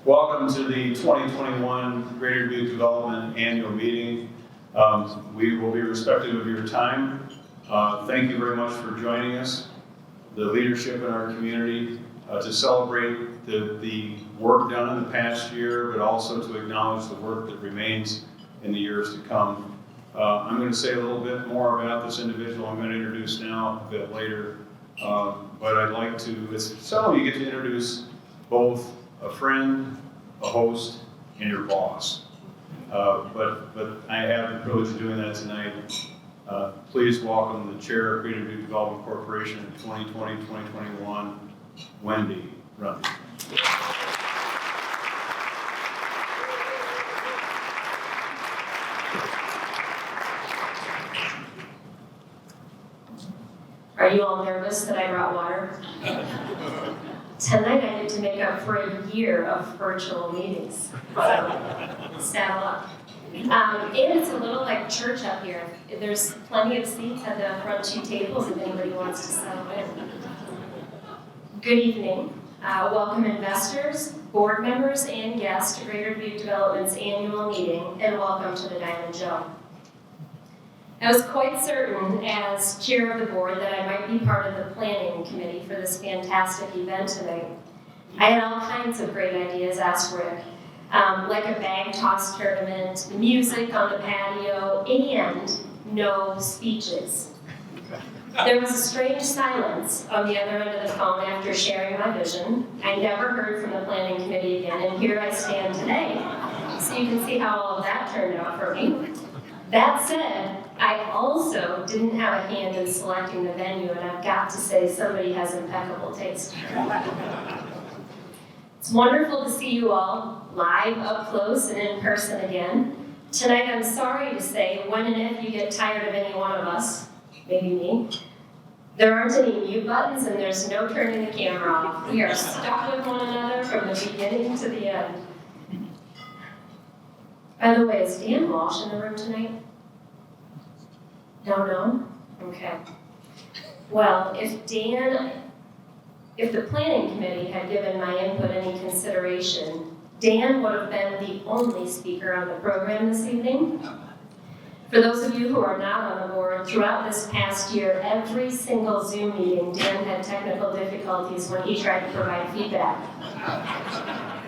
Welcome to the 2021 Greater Dubuque Development Annual Meeting. We will be respectful of your time. Thank you very much for joining us, the leadership in our community, to celebrate the work done in the past year, but also to acknowledge the work that remains in the years to come. I'm going to say a little bit more about this individual I'm going to introduce now a bit later, but I'd like to, it's seldom you get to introduce both a friend, a host, and your boss. But I have the privilege of doing that tonight. Please welcome the Chair of Greater Dubuque Development Corporation in 2020-2021, Wendy, Runde. Are you all nervous that I brought water? Tonight I get to make up for a year of virtual meetings. Saddle up. And it's a little like church up here. There's plenty of seats at the front two tables if anybody wants to settle in. Good evening. Welcome investors, board members, and guests to Greater Dubuque Development's annual meeting, and welcome to the Diamond Joe. I was quite certain, as chair of the board, that I might be part of the planning committee for this fantastic event tonight. I had all kinds of great ideas, asked Rick, like a bag toss tournament, music on the patio, and no speeches. There was a strange silence on the other end of the phone after sharing my vision. I never heard from the planning committee again, and here I stand today. So you can see how all of that turned out for me. That said, I also didn't have a hand in selecting the venue, and I've got to say somebody has impeccable taste. It's wonderful to see you all live, up close, and in person again. Tonight, I'm sorry to say, when and if you get tired of any one of us, maybe me, there aren't any mute buttons and there's no turning the camera off. We are stuck with one another from the beginning to the end. By the way, is Dan Walsh in the room tonight? No? Okay. Well, if the planning committee had given my input any consideration, Dan would have been the only speaker on the program this evening. For those of you who are not on the board, throughout this past year, every single Zoom meeting, Dan had technical difficulties when he tried to provide feedback.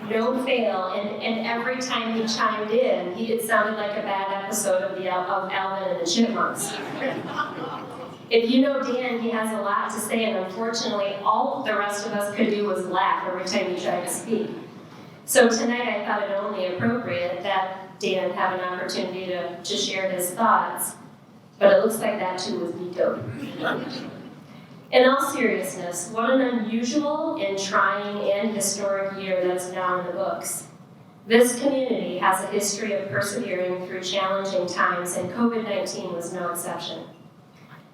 No fail, and every time he chimed in, it sounded like a bad episode of Alvin and the Chipmunks. If you know Dan, he has a lot to say, and unfortunately, all the rest of us could do was laugh every time he tried to speak. So tonight, I thought it only appropriate that Dan have an opportunity to share his thoughts, but it looks like that too was vetoed. In all seriousness, what an unusual and trying and historic year that is now in the books. This community has a history of persevering through challenging times, and COVID-19 was no exception.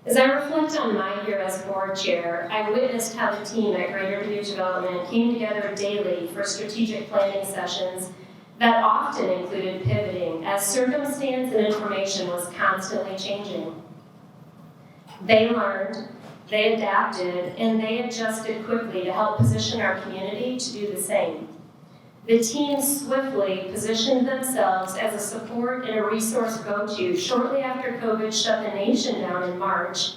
As I reflect on my year as board chair, I witnessed how the team at Greater Dubuque Development came together daily for strategic planning sessions that often included pivoting as circumstance and information was constantly changing. They learned, they adapted, and they adjusted quickly to help position our community to do the same. The team swiftly positioned themselves as a support and a resource go-to shortly after COVID shut the nation down in March,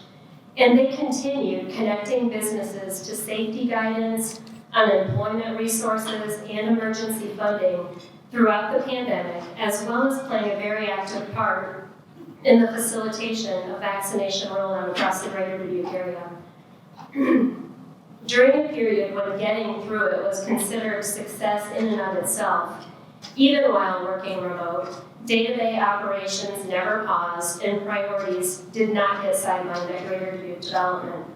and they continued connecting businesses to safety guidance, unemployment resources, and emergency funding throughout the pandemic, as well as playing a very active part in the facilitation of vaccination rollout across the Greater Dubuque area. During a period when getting through it was considered success in and of itself, even while working remote, day-to-day operations never paused and priorities did not get sidelined at Greater Dubuque Development.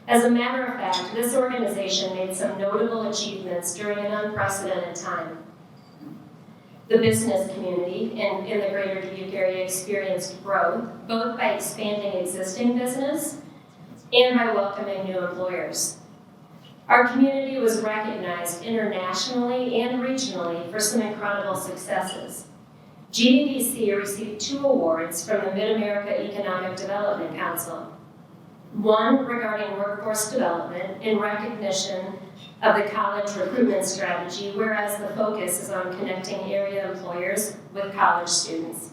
As a matter of fact, this organization made some notable achievements during an unprecedented time. The business community in the Greater Dubuque area experienced growth, both by expanding existing business and by welcoming new employers. Our community was recognized internationally and regionally for some incredible successes. GDDC received 2 awards from the Mid-America Economic Development Council. One regarding workforce development in recognition of the college recruitment strategy, whereas the focus is on connecting area employers with college students.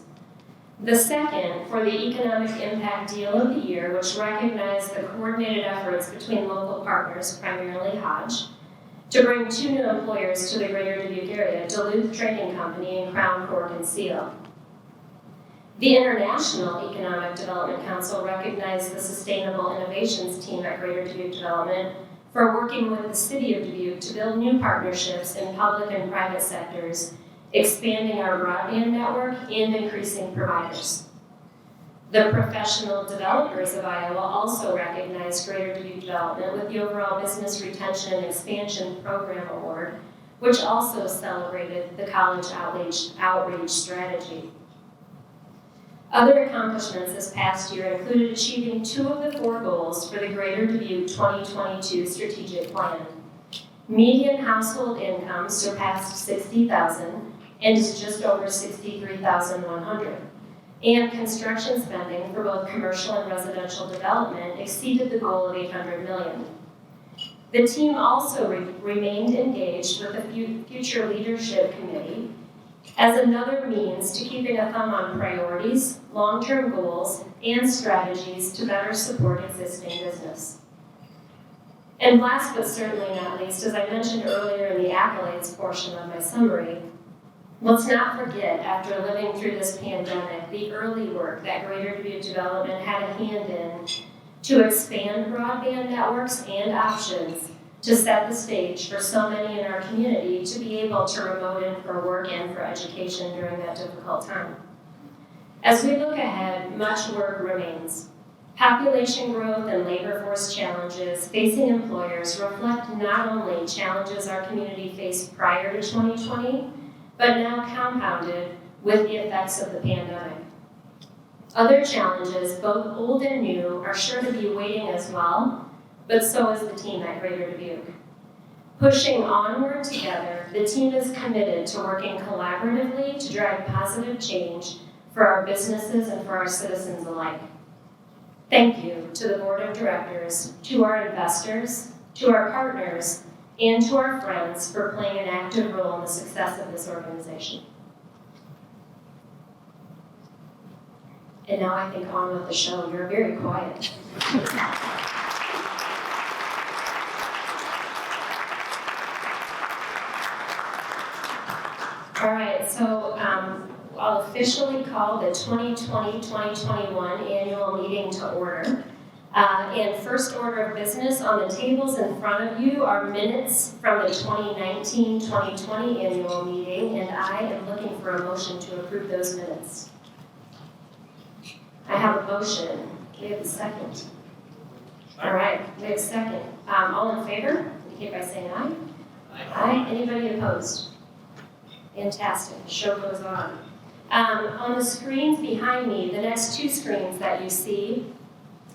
The second, for the Economic Impact Deal of the Year, which recognized the coordinated efforts between local partners, primarily Hodge, to bring 2 new employers to the greater Dubuque area, Duluth Trading Company and Crown Cork and Seal. The International Economic Development Council recognized the Sustainable Innovations team at Greater Dubuque Development for working with the City of Dubuque to build new partnerships in public and private sectors, expanding our broadband network and increasing providers. The Professional Developers of Iowa also recognized Greater Dubuque Development with the overall Business Retention and Expansion Program Award, which also celebrated the college outreach strategy. Other accomplishments this past year included achieving 2 of the 4 goals for the Greater Dubuque 2022 strategic plan. Median household income surpassed $60,000 and is just over $63,100. And construction spending for both commercial and residential development exceeded the goal of $800 million. The team also remained engaged with the Future Leadership Committee as another means to keeping a thumb on priorities, long-term goals, and strategies to better support existing business. And last but certainly not least, as I mentioned earlier in the accolades portion of my summary, let's not forget, after living through this pandemic, the early work that Greater Dubuque Development had a hand in to expand broadband networks and options to set the stage for so many in our community to be able to remote in for work and for education during that difficult time. As we look ahead, much work remains. Population growth and labor force challenges facing employers reflect not only challenges our community faced prior to 2020, but now compounded with the effects of the pandemic. Other challenges, both old and new, are sure to be waiting as well, but so is the team at Greater Dubuque. Pushing onward together, the team is committed to working collaboratively to drive positive change for our businesses and for our citizens alike. Thank you to the Board of Directors, to our investors, to our partners, and to our friends for playing an active role in the success of this organization. And now I think on with the show. You're very quiet. All right, so I'll officially call the 2020-2021 annual meeting to order. And first order of business, on the tables in front of you are minutes from the 2019-2020 annual meeting, and I am looking for a motion to approve those minutes. I have a motion. We have a second. All right, we have a second. All in favor, indicate by saying aye. Aye. Anybody opposed? Fantastic. The show goes on. On the screens behind me, the next 2 screens that you see,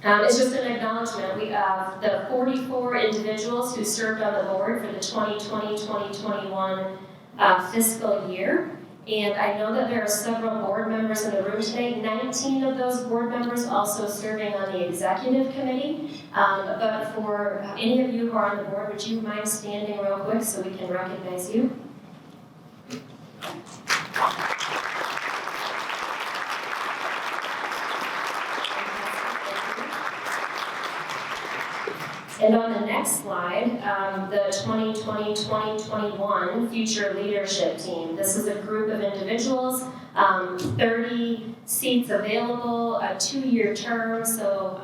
it's just an acknowledgement. We have the 44 individuals who served on the board for the 2020-2021 fiscal year. And I know that there are several board members in the room today. 19 of those board members also serving on the executive committee. But for any of you who are on the board, would you mind standing real quick so we can recognize you? And on the next slide, the 2020-2021 Future Leadership Team. This is a group of individuals, 30 seats available, a 2-year term, so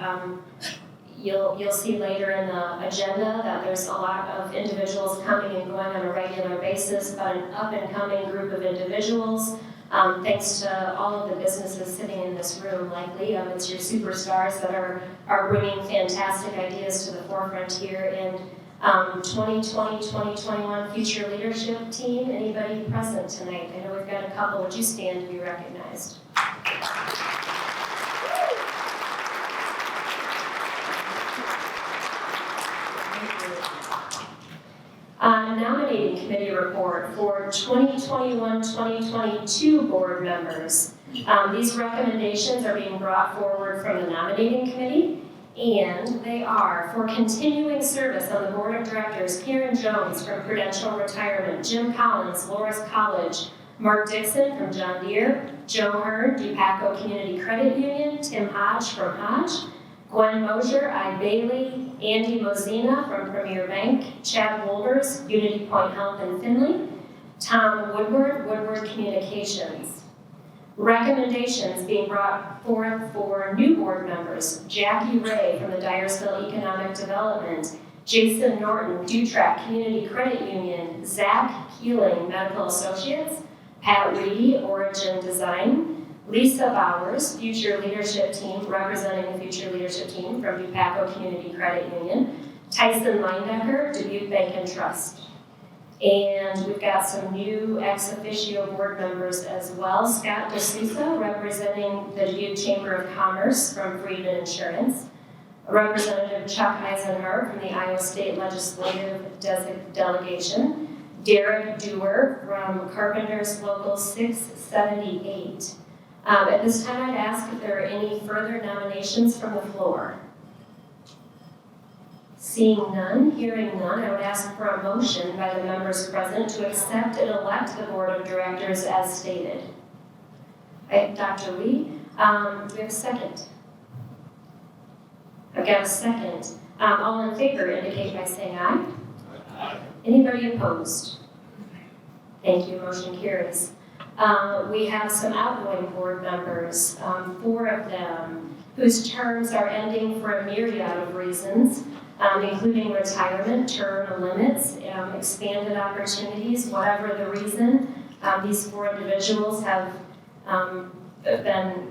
you'll see later in the agenda that there's a lot of individuals coming and going on a regular basis, but an up-and-coming group of individuals. Thanks to all of the businesses sitting in this room, likely. It's your superstars that are bringing fantastic ideas to the forefront here. And 2020-2021 Future Leadership Team, anybody present tonight? I know we've got a couple. Would you stand to be recognized? Nominating committee report for 2021-2022 board members. These recommendations are being brought forward from the nominating committee, And they are for continuing service on the Board of Directors, Karen Jones from Prudential Retirement, Jim Collins, Loras College, Mark Dixon from John Deere, Joe Hearn, Dubuque Community Credit Union, Tim Hodge from Hodge, Gwen Mosier, I. Bailey, Andy Mozina from Premier Bank, Chad Wolbers, Unity Point Health in Findlay, Tom Woodward, Woodward Communications. Recommendations being brought forth for new board members: Jackie Ray from the Dyersville Economic Development, Jason Norton, Dutrack Community Credit Union, Zach Keeling, Medical Associates, Pat Reedy, Origin Design, Lisa Bowers, Future Leadership Team, representing the Future Leadership Team from Dubuque Community Credit Union, Tyson Leindecker, Dubuque Bank and Trust. And we've got some new ex officio board members as well. Scott DeSouza, representing the Dubuque Chamber of Commerce from Freedman Insurance. Representative Chuck Eisenhardt from the Iowa State Legislative Delegation. Derek Dewar from Carpenters Local 678. At this time, I'd ask if there are any further nominations from the floor. Seeing none, hearing none, I would ask for a motion by the members present to accept and elect the Board of Directors as stated. Dr. Lee, do we have a second? I've got a second. All in favor indicate by saying aye. Aye. Anybody opposed? Thank you, motion carries. We have some outgoing board members, 4 of them, whose terms are ending for a myriad of reasons, including retirement, term limits, expanded opportunities, whatever the reason. These 4 individuals have been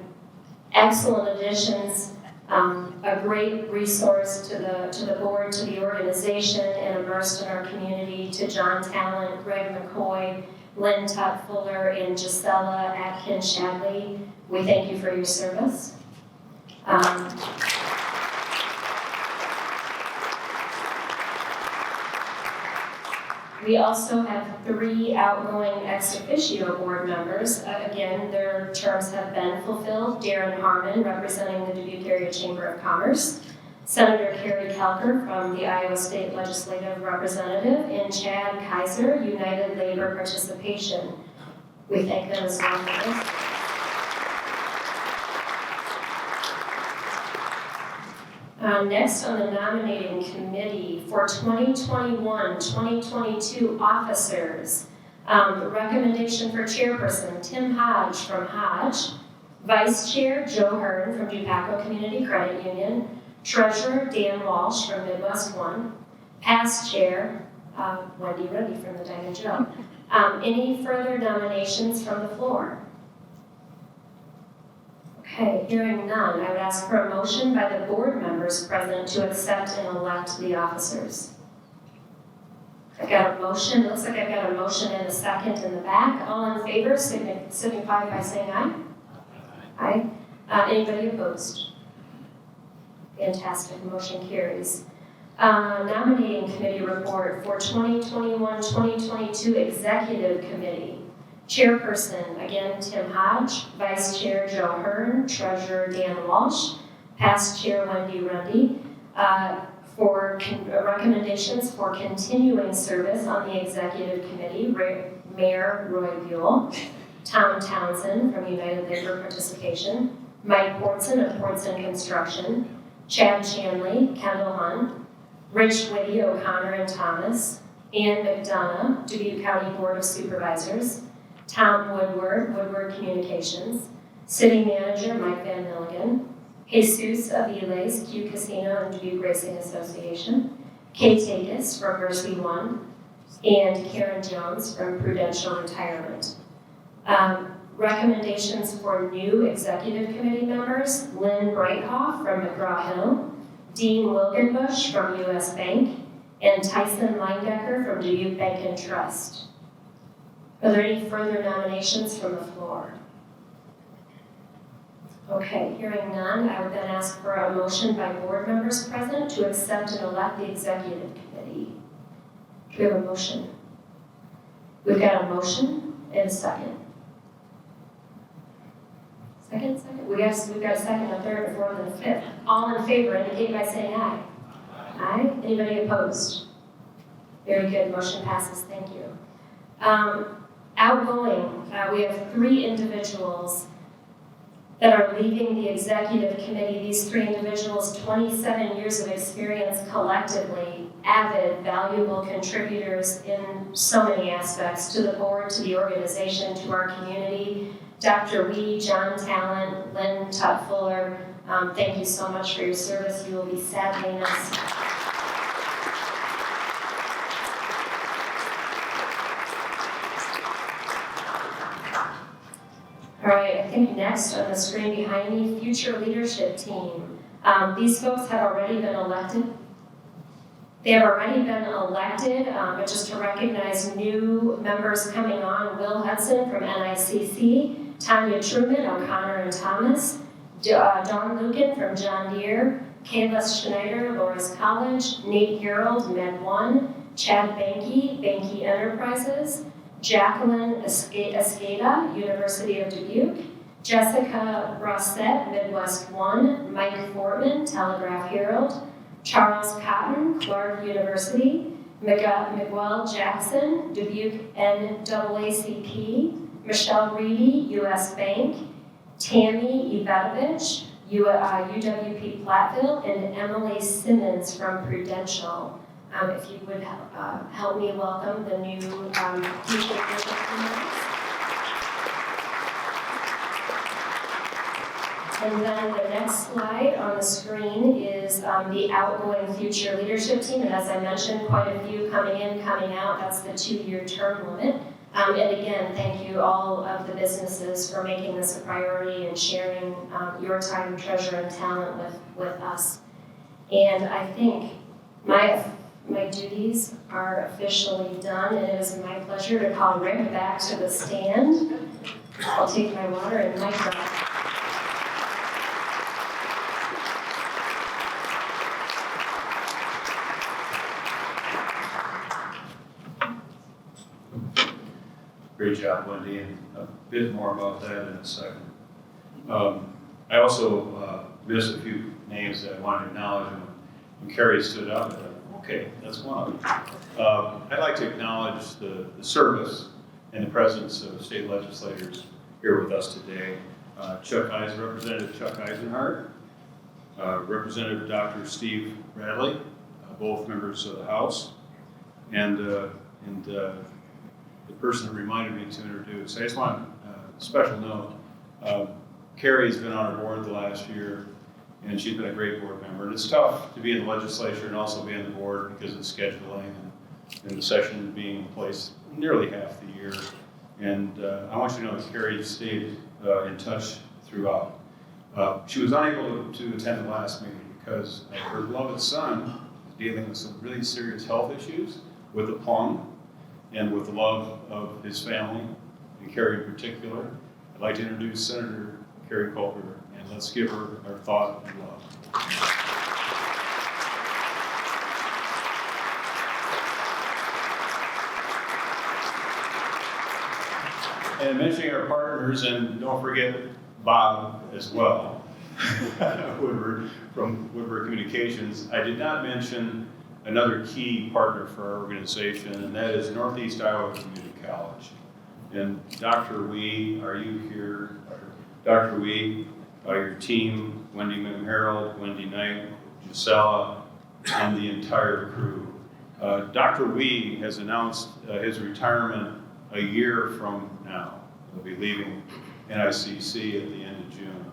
excellent additions, a great resource to the board, to the organization, and immersed in our community, to John Talent, Greg McCoy, Lynn Tutt Fuller, and Gisela Atkins Shadley. We thank you for your service. We also have 3 outgoing ex officio board members. Again, their terms have been fulfilled. Darren Harmon, representing the Dubuque Area Chamber of Commerce. Senator Carrie Kelker from the Iowa State Legislative Representative, and Chad Kaiser, United Labor Participation. We thank them as well for this. Next on the nominating committee for 2021-2022 officers, recommendation for chairperson Tim Hodge from Hodge, vice chair Joe Hearn from Dubuque Community Credit Union, treasurer Dan Walsh from Midwest One, past chair Wendy from the Diamond Joe. Any further nominations from the floor? Okay, hearing none, I would ask for a motion by the board members present to accept and elect the officers. I've got a motion, looks like I've got a motion and a second in the back. All in favor, signify by saying aye. Aye. Anybody opposed? Fantastic, motion carries. Nominating committee report for 2021-2022 executive committee. Chairperson, again, Tim Hodge. Vice Chair, Joe Hearn. Treasurer, Dan Walsh. Past Chair, Wendy Runde. For recommendations for continuing service on the executive committee, Mayor Roy Buell. Tom Townsend from United Labor Participation. Mike Portson of Portson Construction. Chad Chanley, Kendall Hunt. Rich Whitty, O'Connor and Thomas. Ann McDonough, Dubuque County Board of Supervisors. Tom Woodward, Woodward Communications, City Manager Mike Van Milligan, Jesus Aviles, Q Casino and Dubuque Racing Association, Kay Tagus from Mercy One, and Karen Jones from Prudential Retirement. Recommendations for new executive committee members: Lynn Breithoff from McGraw-Hill, Dean Wilgenbush from U.S. Bank, and Tyson Leindecker from Dubuque Bank and Trust. Are there any further nominations from the floor? Okay, hearing none, I would then ask for a motion by board members present to accept and elect the executive committee. Do we have a motion? We've got a motion and a second. Second? We've got a second, a third, a fourth, and a fifth. All in favor indicate by saying aye. Aye. Anybody opposed? Very good, motion passes, thank you. Outgoing, we have 3 individuals that are leaving the executive committee. These 3 individuals, 27 years of experience collectively, avid, valuable contributors in so many aspects to the board, to the organization, to our community. Dr. Wee, John Talent, Lynn Tutt-Fuller, thank you so much for your service. You will be sadly missed. All right, I think next on the screen behind me, future leadership team. These folks have already been elected. They have already been elected, but just to recognize new members coming on, Will Hudson from NICC, Tanya Truman, O'Connor and Thomas, Dawn Lucan from John Deere, Kayla Schneider, Loras College, Nate Harold, Med 1, Chad Banky Enterprises, Jacqueline Escada, University of Dubuque, Jessica Rossett, Midwest 1, Mike Fortman, Telegraph Herald, Charles Cotton, Clark University, Miguel Jackson, Dubuque NAACP, Michelle Reedy, US Bank, Tammy Ivatovich, UWP Platteville, and Emily Simmons from Prudential. If you would help me welcome the new future leadership members. And then the next slide on the screen is the outgoing future leadership team. And as I mentioned, quite a few coming in, coming out. That's the 2-year term limit. And again, thank you all of the businesses for making this a priority and sharing your time, treasure, and talent with us. And I think my duties are officially done, and it is my pleasure to call Rick back to the stand. I'll take my water and mic drop. Great job, Wendy, and a bit more about that in a second. I also missed a few names that I wanted to acknowledge, and when Carrie stood up, I thought, okay, that's one of them. I'd like to acknowledge the service and the presence of state legislators here with us today. Representative Chuck Eisenhart, Representative Dr. Steve Bradley, both members of the House, and the person that reminded me to introduce. I just want a special note. Carrie's been on our board the last year, and she's been a great board member. And it's tough to be in the legislature and also be on the board because of scheduling and the session being in place nearly half the year. And I want you to know that Carrie stayed in touch throughout. She was unable to attend the last meeting because her beloved son is dealing with some really serious health issues with the plum and with the love of his family, and Carrie in particular. I'd like to introduce Senator Carrie Culver, and let's give her our thought and love. And mentioning our partners, and don't forget Bob as well, Woodward from Woodward Communications. I did not mention another key partner for our organization, and that is Northeast Iowa Community College. And Dr. Wee, are you here? Dr. Wee, your team, Wendy Harold, Wendy Knight, Gisela, and the entire crew. Dr. Wee has announced his retirement a year from now. He'll be leaving NICC at the end of June.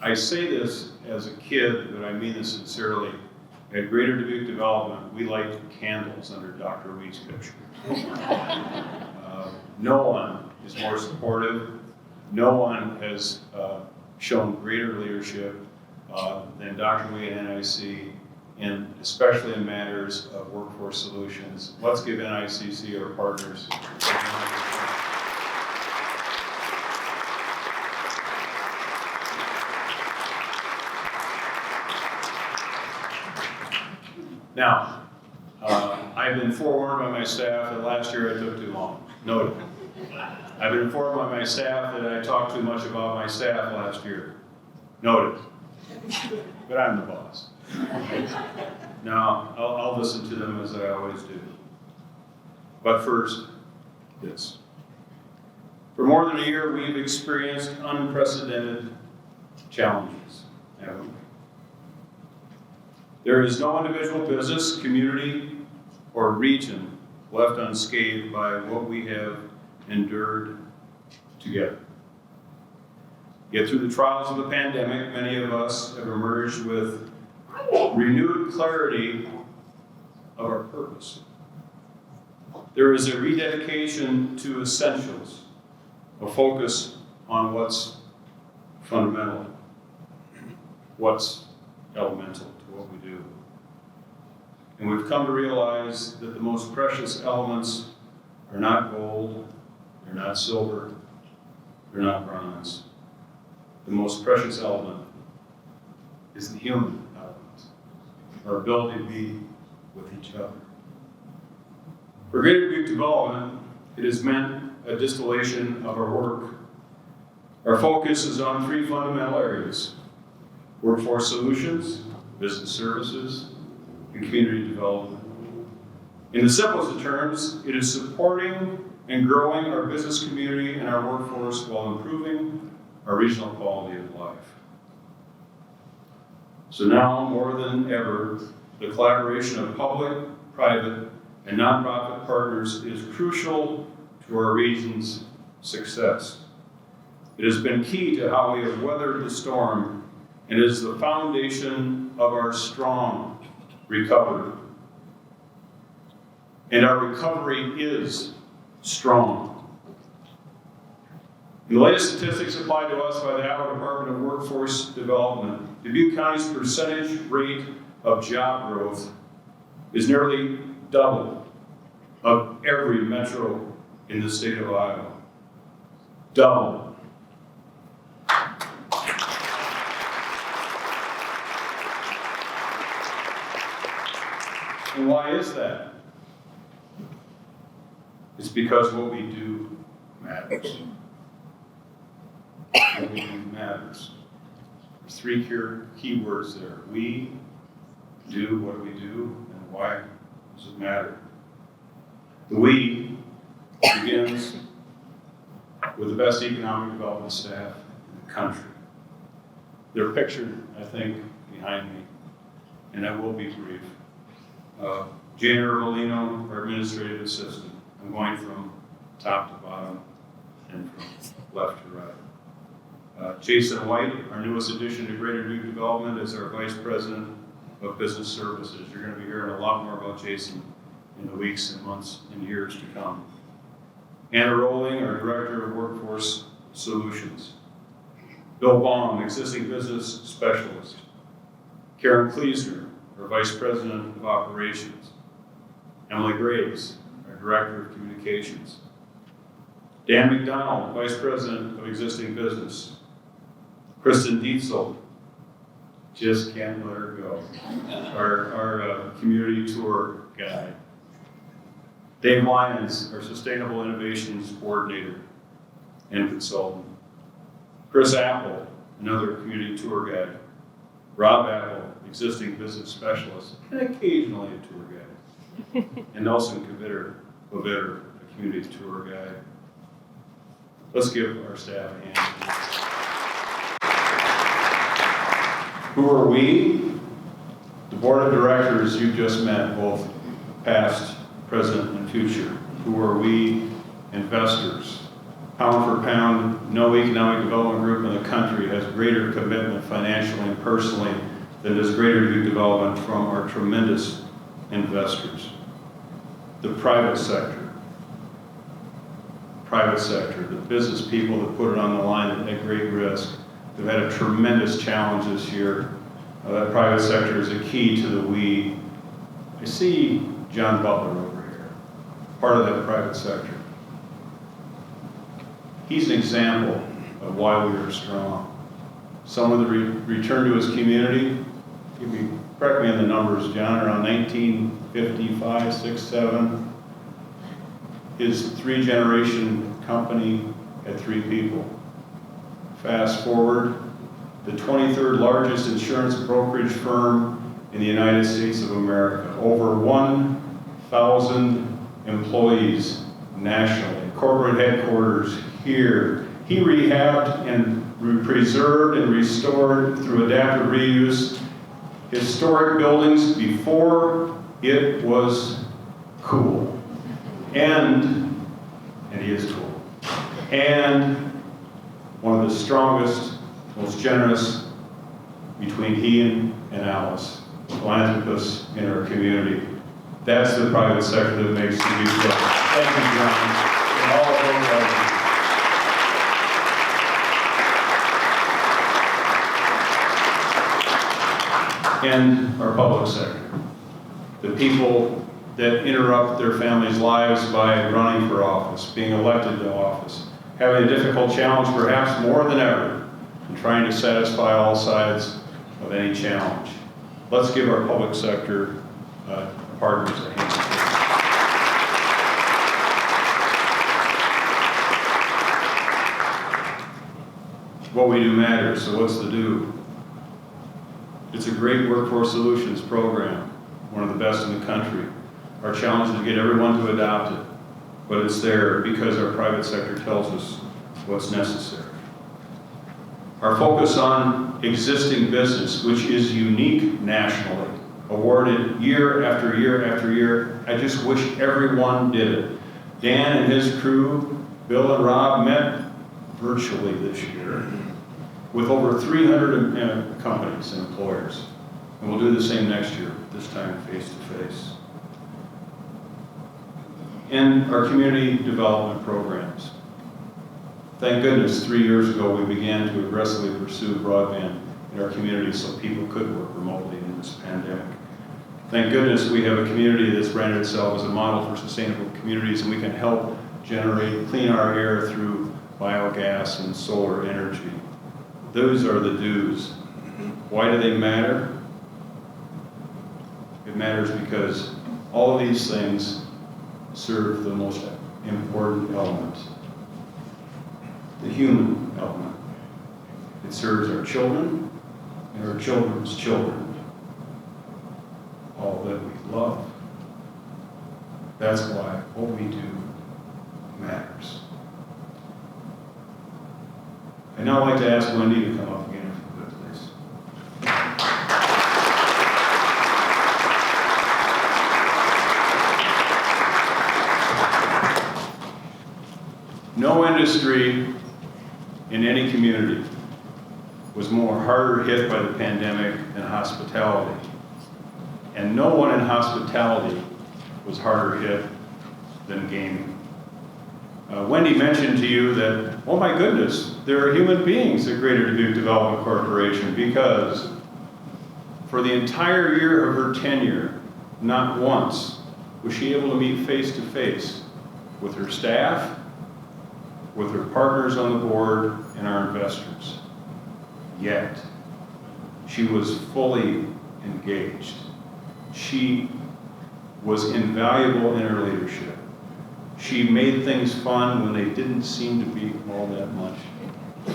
I say this as a kid, but I mean this sincerely. At Greater Dubuque Development, we light candles under Dr. Wee's picture. No one is more supportive. No one has shown greater leadership than Dr. Wee and NIC, and especially in matters of workforce solutions. Let's give NICC our partners. Now, I've been forewarned by my staff that last year I took too long. Noted. I've been informed by my staff that I talked too much about my staff last year. Noted. But I'm the boss. Now, I'll listen to them as I always do. But first, this. For more than a year, we've experienced unprecedented challenges, haven't we? There is no individual business, community, or region left unscathed by what we have endured together. Yet through the trials of the pandemic, many of us have emerged with renewed clarity of our purpose. There is a rededication to essentials, a focus on what's fundamental, what's elemental to what we do. And we've come to realize that the most precious elements are not gold, they're not silver, they're not bronze. The most precious element is the human element, our ability to be with each other. For Greater Dubuque Development, it has meant a distillation of our work. Our focus is on three fundamental areas: workforce solutions, business services, and community development. In the simplest of terms, it is supporting and growing our business community and our workforce while improving our regional quality of life. So now, more than ever, the collaboration of public, private, and nonprofit partners is crucial to our region's success. It has been key to how we have weathered the storm and is the foundation of our strong recovery. And our recovery is strong. The latest statistics supplied to us by the Iowa Department of Workforce Development, Dubuque County's percentage rate of job growth is nearly double of every metro in the state of Iowa. Double. And why is that? It's because what we do matters. What we do matters. There's three key words there. We do what we do, and why does it matter? The we begins with the best economic development staff in the country. They're pictured, I think, behind me, and I will be brief. Jane Ervolino, our administrative assistant. I'm going from top to bottom and from left to right. Jason White, our newest addition to Greater Dubuque Development, is our Vice President of Business Services. You're going to be hearing a lot more about Jason in the weeks and months and years to come. Anna Rowling, our Director of Workforce Solutions. Bill Baum, Existing Business Specialist. Karen Kleesner, our Vice President of Operations. Emily Graves, our Director of Communications. Dan McDonald, Vice President of Existing Business. Kristen Dietzel, just can't let her go, our community tour guide. Dave Lyons, our Sustainable Innovations Coordinator and Consultant. Chris Apple, another community tour guide. Rob Apple, Existing Business Specialist, and occasionally a tour guide. And Nelson Kvitter, a community tour guide. Let's give our staff a hand. Who are we? The board of directors you just met, both past, present, and future. Who are we? Investors. Pound for pound, no economic development group in the country has greater commitment financially and personally than does Greater Dubuque Development from our tremendous investors. The private sector, the business people that put it on the line at great risk. They've had a tremendous challenge this year. That private sector is a key to the we. I see John Butler over here, part of that private sector. He's an example of why we are strong. Someone that returned to his community, correct me on the numbers, John, around 1955, 6, 7. His three-generation company had 3 people. Fast forward, the 23rd largest insurance brokerage firm in the United States of America. Over 1,000 employees nationally. Corporate headquarters here. He rehabbed and preserved and restored through adaptive reuse historic buildings before it was cool. And he is cool. And one of the strongest, most generous between he and Alice, philanthropists in our community. That's the private sector that makes the Dubuque go. Thank you, John, and all of those others. And our public sector. The people that interrupt their families' lives by running for office, being elected to office, having a difficult challenge perhaps more than ever, and trying to satisfy all sides of any challenge. Let's give our public sector partners a hand. What we do matters, so what's the do? It's a great workforce solutions program, one of the best in the country. Our challenge is to get everyone to adopt it, but it's there because our private sector tells us what's necessary. Our focus on existing business, which is unique nationally, awarded year after year after year. I just wish everyone did it. Dan and his crew, Bill and Rob, met virtually this year with over 300 companies and employers. And we'll do the same next year, this time face to face. And our community development programs. Thank goodness 3 years ago we began to aggressively pursue broadband in our community so people could work remotely in this pandemic. Thank goodness we have a community that's branded itself as a model for sustainable communities, and we can help clean our air through biogas and solar energy. Those are the do's. Why do they matter? It matters because all of these things serve the most important element, the human element. It serves our children and our children's children, all that we love. That's why what we do matters. I'd now like to ask Wendy to come up again, if you could, please. No industry in any community was more harder hit by the pandemic than hospitality. And no one in hospitality was harder hit than gaming. Wendy mentioned to you that, oh my goodness, there are human beings at Greater Dubuque Development Corporation, because for the entire year of her tenure, not once was she able to meet face to face with her staff, with her partners on the board, and our investors. Yet, she was fully engaged. She was invaluable in her leadership. She made things fun when they didn't seem to be all that much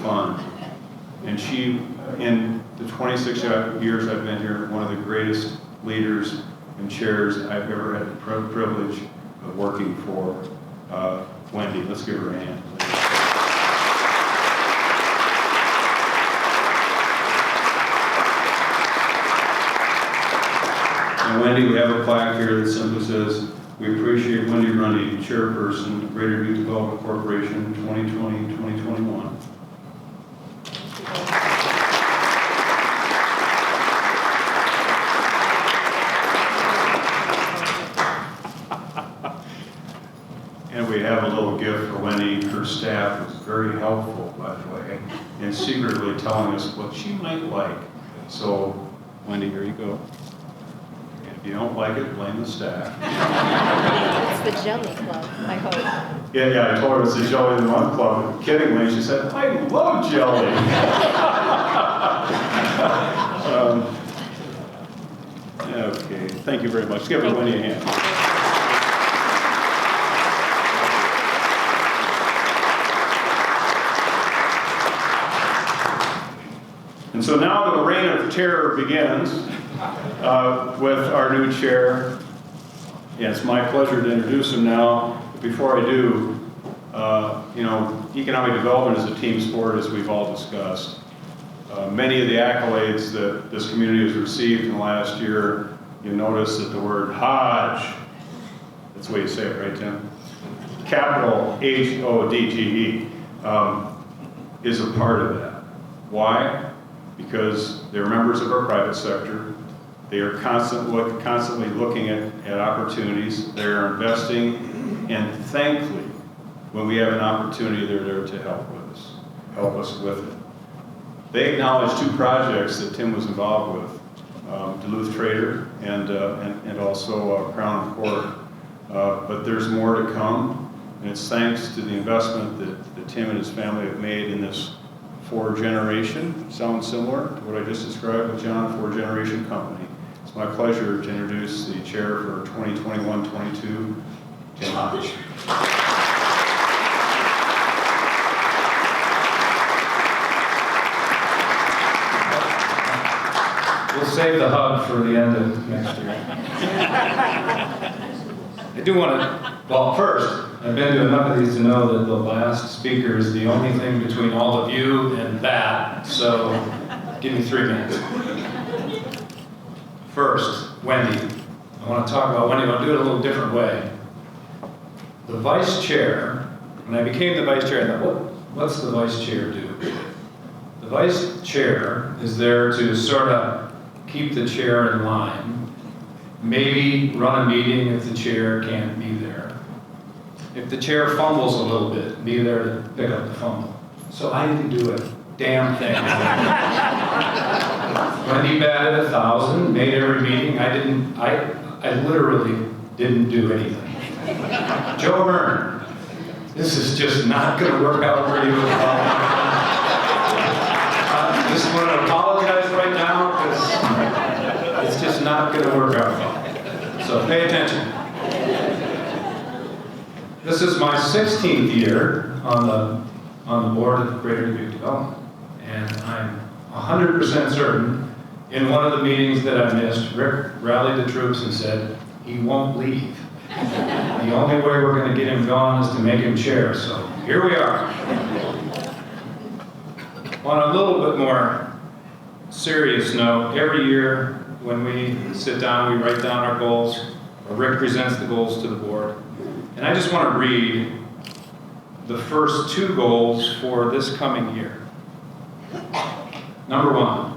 fun. And she, in the 26 years I've been here, one of the greatest leaders and chairs I've ever had the privilege of working for. Wendy, let's give her a hand, please. And Wendy, we have a plaque here that simply says, "We appreciate Wendy Runde, Chairperson, Greater Dubuque Development Corporation, 2020-2021. And we have a little gift for Wendy. Her staff was very helpful, by the way, in secretly telling us what she might like. So, Wendy, here you go. If you don't like it, blame the staff. It's the Jelly Club, I hope. Yeah, I told her it's the Jelly of the Month Club. Kiddingly, she said, I love jelly. Okay, thank you very much. Give her Wendy a hand. So now the reign of terror begins with our new chair. Yeah, it's my pleasure to introduce him now. But before I do, economic development is a team sport, as we've all discussed. Many of the accolades that this community has received in the last year, you notice that the word Hodge, that's the way you say it, right, Tim? Capital Hodge, is a part of that. Why? Because they're members of our private sector. They are constantly looking at opportunities. They are investing, and thankfully, when we have an opportunity, they're there to help us with it. They acknowledged 2 projects that Tim was involved with, Duluth Trader and also Crown and Court. But there's more to come, and it's thanks to the investment that Tim and his family have made in this 4-generation, sounds similar to what I just described with John, 4-generation company. It's my pleasure to introduce the chair for 2021-22, Tim Hodge. We'll save the hug for the end of next year. I do want to, well, first, I've been to enough of these to know that the last speaker is the only thing between all of you and that, so give me 3 minutes. First, Wendy. I want to talk about Wendy, but I'll do it a little different way. The vice chair, when I became the vice chair, I thought, what's the vice chair do? The vice chair is there to sort of keep the chair in line, maybe run a meeting if the chair can't be there. If the chair fumbles a little bit, be there to pick up the fumble. So I didn't do a damn thing. Wendy batted 1,000, made every meeting. I literally didn't do anything. Joe Hearn, this is just not going to work out for you at all. Just want to apologize right now because it's just not going to work out well. So pay attention. This is my 16th year on the board of Greater Dubuque Development, and I'm 100% certain in one of the meetings that I missed, Rick rallied the troops and said he won't leave. The only way we're going to get him gone is to make him chair. So here we are. On a little bit more serious note, every year when we sit down, we write down our goals, or Rick presents the goals to the board. And I just want to read the first 2 goals for this coming year. Number 1,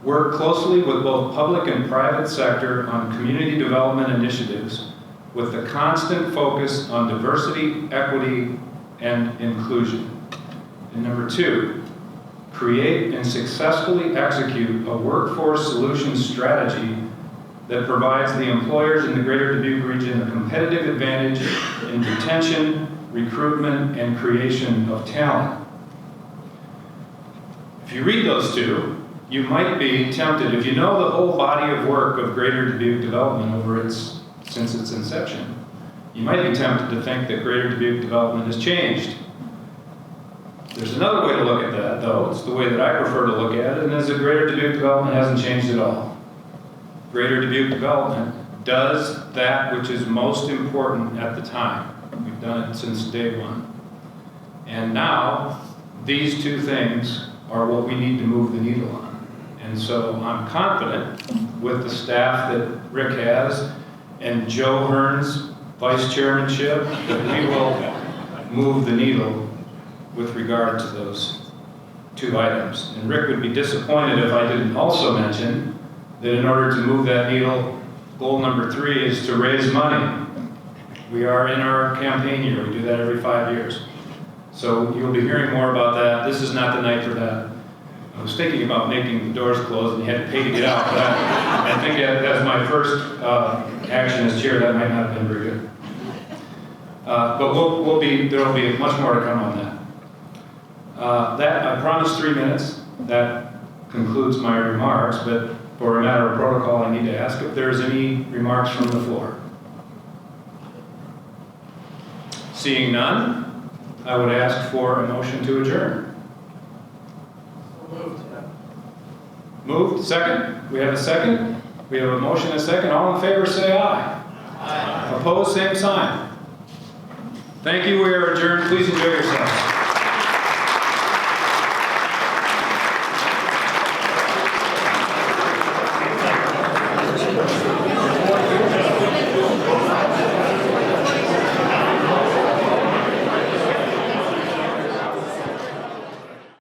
work closely with both public and private sector on community development initiatives with a constant focus on diversity, equity, and inclusion. And number 2, create and successfully execute a workforce solutions strategy that provides the employers in the Greater Dubuque region a competitive advantage in retention, recruitment, and creation of talent. If you read those 2, you might be tempted, if you know the whole body of work of Greater Dubuque Development since its inception, you might be tempted to think that Greater Dubuque Development has changed. There's another way to look at that, though. It's the way that I prefer to look at it, and is that Greater Dubuque Development hasn't changed at all. Greater Dubuque Development does that which is most important at the time. We've done it since day 1. And now, these 2 things are what we need to move the needle on. And so I'm confident with the staff that Rick has and Joe Hearn's vice chairmanship that we will move the needle with regard to those 2 items. And Rick would be disappointed if I didn't also mention that in order to move that needle, goal number 3 is to raise money. We are in our campaign year. We do that every 5 years. So you'll be hearing more about that. This is not the night for that. I was thinking about making the doors close and you had to pay to get out, but I think as my first action as chair, that might not have been very good. But there'll be much more to come on that. I promised 3 minutes. That concludes my remarks, but for a matter of protocol, I need to ask if there's any remarks from the floor. Seeing none, I would ask for a motion to adjourn. Moved, second. We have a second. We have a motion and a second. All in favor, say aye. Aye. Opposed, same sign. Thank you, we are adjourned. Please enjoy yourselves.